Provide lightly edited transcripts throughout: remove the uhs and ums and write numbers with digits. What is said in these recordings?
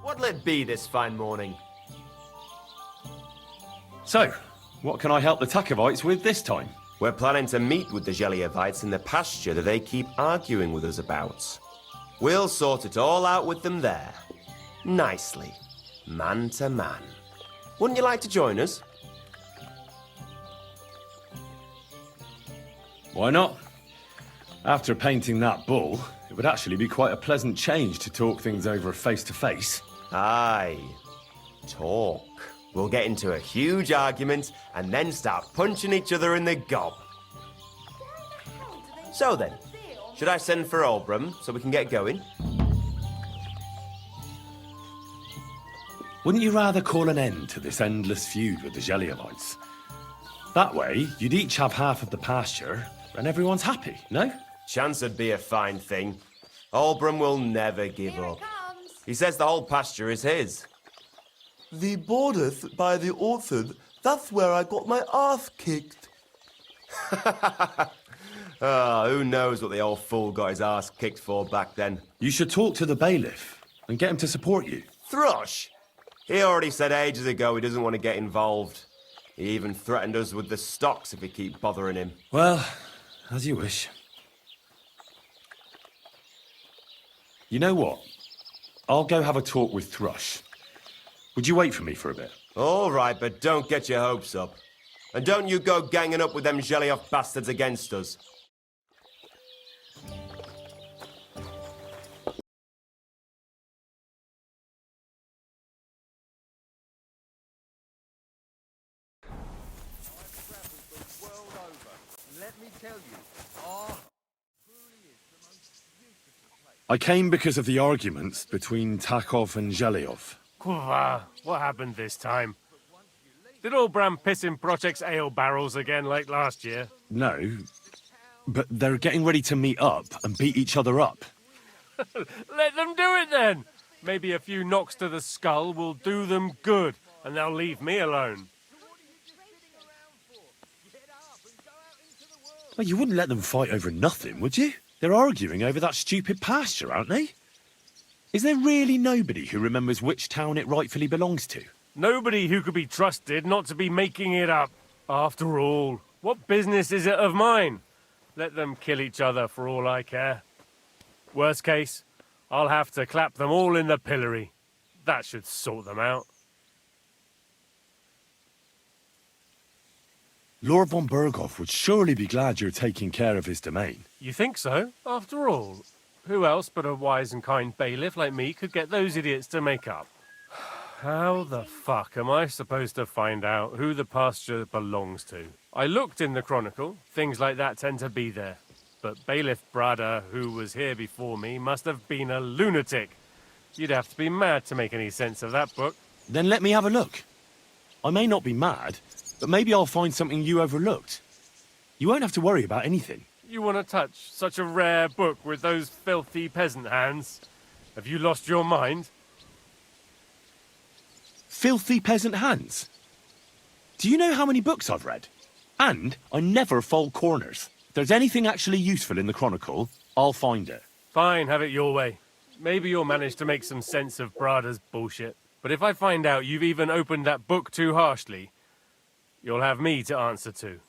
What'll it be this fine morning? So, what can I help the Takovites with this time? We're planning to meet with the Geliovites in the pasture that they keep arguing with us about. We'll sort it all out with them there. Nicely. Man to man. Wouldn't you like to join us? Why not? After painting that bull, it would actually be quite a pleasant change to talk things over face to face. Aye. Talk. We'll get into a huge argument and then start punching each other in the gob. So then, should I send for Albram so we can get going? Wouldn't you rather call an end to this endless feud with the Geliovites? That way, you'd each have half of the pasture, and everyone's happy, no? Chance would be a fine thing. Albram will never give up. He says the whole pasture is his. The bordeth by the orchard, that's where I got my ass kicked. Who knows what the old fool got his ass kicked for back then. You should talk to the bailiff and get him to support you. Thrush! He already said ages ago he doesn't want to get involved. He even threatened us with the stocks if we keep bothering him. Well, as you wish. You know what? I'll go have a talk with Thrush. Would you wait for me for a bit? All right, but don't get your hopes up. And don't you go ganging up with them Gelioff bastards against us. I came because of the arguments between Takov and Geliov. What happened this time? Did Albram piss in Project's ale barrels again like last year? No, but they're getting ready to meet up and beat each other up. Let them do it then! Maybe a few knocks to the skull will do them good, and they'll leave me alone. Well, you wouldn't let them fight over nothing, would you? They're arguing over that stupid pasture, aren't they? Is there really nobody who remembers which town it rightfully belongs to? Nobody who could be trusted not to be making it up. After all, what business is it of mine? Let them kill each other for all I care. Worst case, I'll have to clap them all in the pillory. That should sort them out. Lord von Berghoff would surely be glad you're taking care of his domain. You think so? After all, who else but a wise and kind bailiff like me could get those idiots to make up? How the fuck am I supposed to find out who the pasture belongs to? I looked in the chronicle. Things like that tend to be there. But Bailiff Brada, who was here before me, must have been a lunatic. You'd have to be mad to make any sense of that book. Then let me have a look. I may not be mad, but maybe I'll find something you overlooked. You won't have to worry about anything. You want to touch such a rare book with those filthy peasant hands? Have you lost your mind? Filthy peasant hands? Do you know how many books I've read? And I never fold corners. If there's anything actually useful in the Chronicle, I'll find it. Fine, have it your way. Maybe you'll manage to make some sense of Brada's bullshit. But if I find out you've even opened that book too harshly, you'll have me to answer to.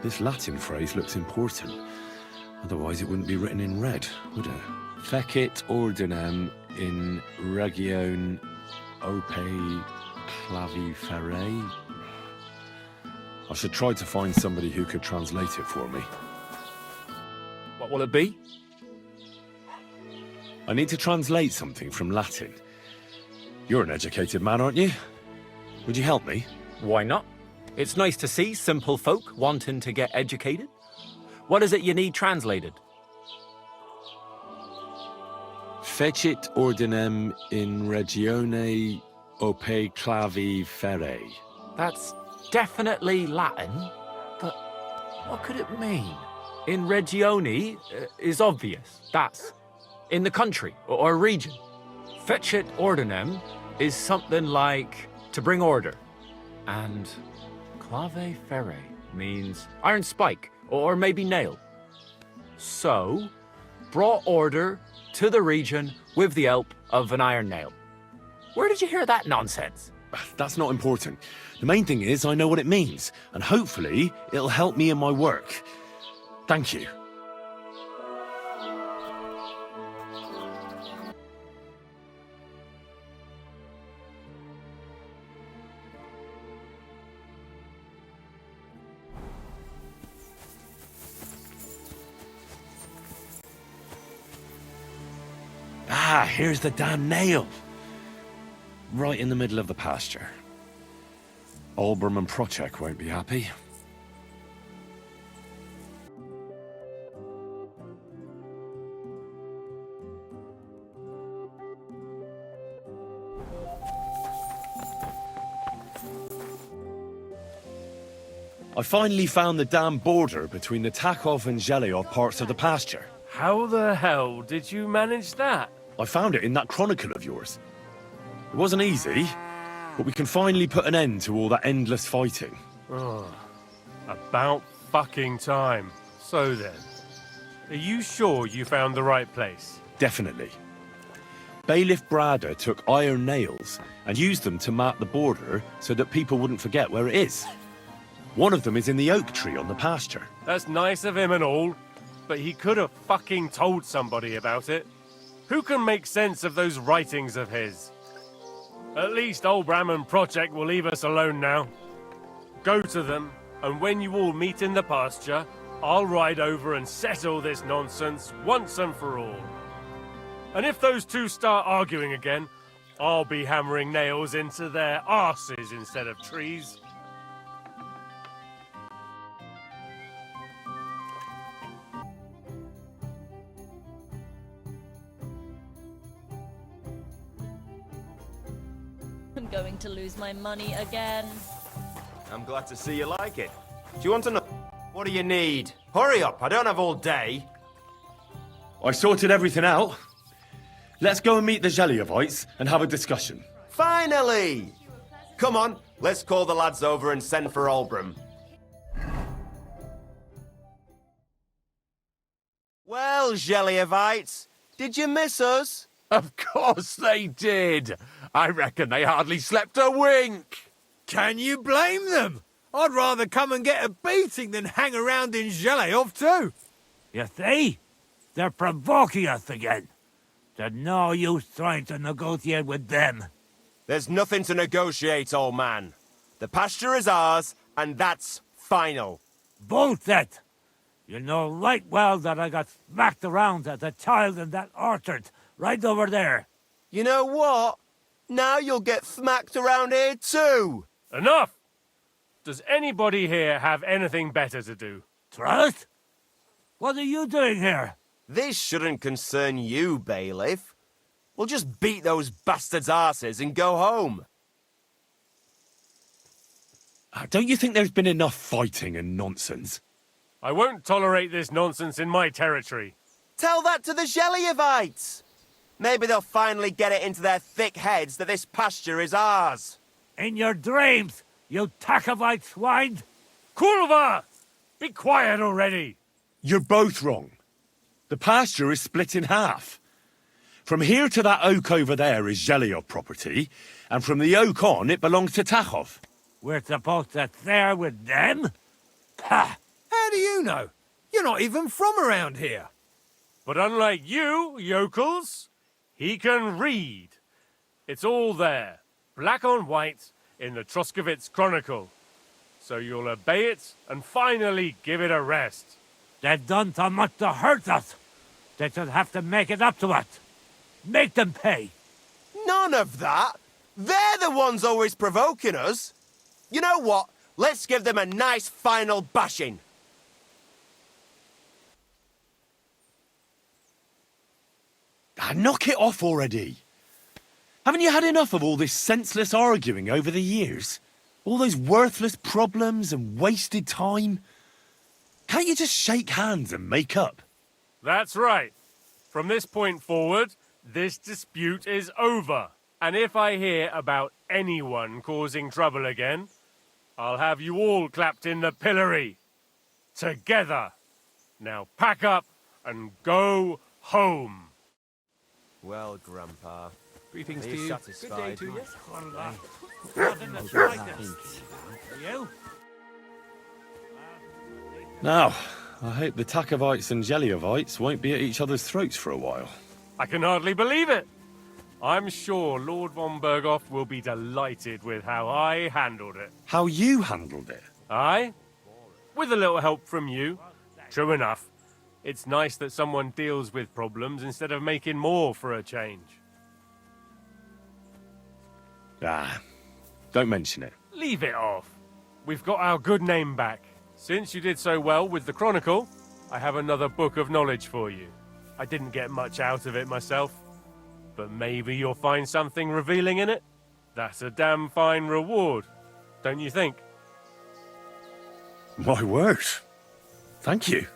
This Latin phrase looks important. Otherwise it wouldn't be written in red, would it? Fecit ordinem in region ope claviferae. I should try to find somebody who could translate it for me. What will it be? I need to translate something from Latin. You're an educated man, aren't you? Would you help me? Why not? It's nice to see simple folk wanting to get educated. What is it you need translated? Fecit ordinem in regione ope clavi ferre. That's definitely Latin, but what could it mean? In regione is obvious. That's in the country or region. Fecit ordinem is something like to bring order. And clave ferre means iron spike or maybe nail. So, brought order to the region with the help of an iron nail. Where did you hear that nonsense? That's not important. The main thing is I know what it means, and hopefully it'll help me in my work. Thank you. Ah, here's the damn nail. Right in the middle of the pasture. Olbram and Procek won't be happy. I finally found the damn border between the Takov and Zhelyov parts of the pasture. How the hell did you manage that? I found it in that chronicle of yours. It wasn't easy, but we can finally put an end to all that endless fighting. Oh, about fucking time. So then, are you sure you found the right place? Definitely. Bailiff Brada took iron nails and used them to mark the border so that people wouldn't forget where it is. One of them is in the oak tree on the pasture. That's nice of him and all, but he could have fucking told somebody about it. Who can make sense of those writings of his? At least Olbram and Procek will leave us alone now. Go to them, and when you all meet in the pasture, I'll ride over and settle this nonsense once and for all. And if those two start arguing again, I'll be hammering nails into their arses instead of trees. I'm going to lose my money again. I'm glad to see you like it. Do you want to know? What do you need? Hurry up, I don't have all day. I sorted everything out. Let's go and meet the Zhelyevites and have a discussion. Finally! Come on, let's call the lads over and send for Olbram. Well, Zhelyevites, did you miss us? Of course they did. I reckon they hardly slept a wink. Can you blame them? I'd rather come and get a beating than hang around in Zhelyov too. You see? They're provoking us again. There's no use trying to negotiate with them. There's nothing to negotiate, old man. The pasture is ours, and that's final. Bullshit! You know right well that I got smacked around as a child in that orchard, right over there. You know what? Now you'll get smacked around here too. Enough! Does anybody here have anything better to do? Trush? What are you doing here? This shouldn't concern you, Bailiff. We'll just beat those bastards' arses and go home. Don't you think there's been enough fighting and nonsense? I won't tolerate this nonsense in my territory. Tell that to the Zhelyevites. Maybe they'll finally get it into their thick heads that this pasture is ours. In your dreams, you Takovite swine! Kurva! Be quiet already! You're both wrong. The pasture is split in half. From here to that oak over there is Zhelyov property, and from the oak on, it belongs to Takhov. We're supposed to share with them? Ha! How do you know? You're not even from around here. But unlike you, yokels, he can read. It's all there, black on white, in the Troskowitz chronicle. So you'll obey it and finally give it a rest. They've done so much to hurt us. They should have to make it up to us. Make them pay. None of that. They're the ones always provoking us. You know what? Let's give them a nice final bashing. Knock it off already. Haven't you had enough of all this senseless arguing over the years? All those worthless problems and wasted time? Can't you just shake hands and make up? That's right. From this point forward, this dispute is over. And if I hear about anyone causing trouble again, I'll have you all clapped in the pillory. Together. Now pack up and go home. Well, Grandpa. Greetings Are to you you. satisfied? Nothing the slightest. Are you? Now, I hope the Takovites and Jeliovites won't be at each other's throats for a while. I can hardly believe it. I'm sure Lord von Berghoff will be delighted with how I handled it. How you handled it? Aye? With a little help from you. True enough. It's nice that someone deals with problems instead of making more for a change. Ah, don't mention it. Leave it off. We've got our good name back. Since you did so well with the Chronicle, I have another book of knowledge for you. I didn't get much out of it myself, but maybe you'll find something revealing in it. That's a damn fine reward, don't you think? My word. Thank you.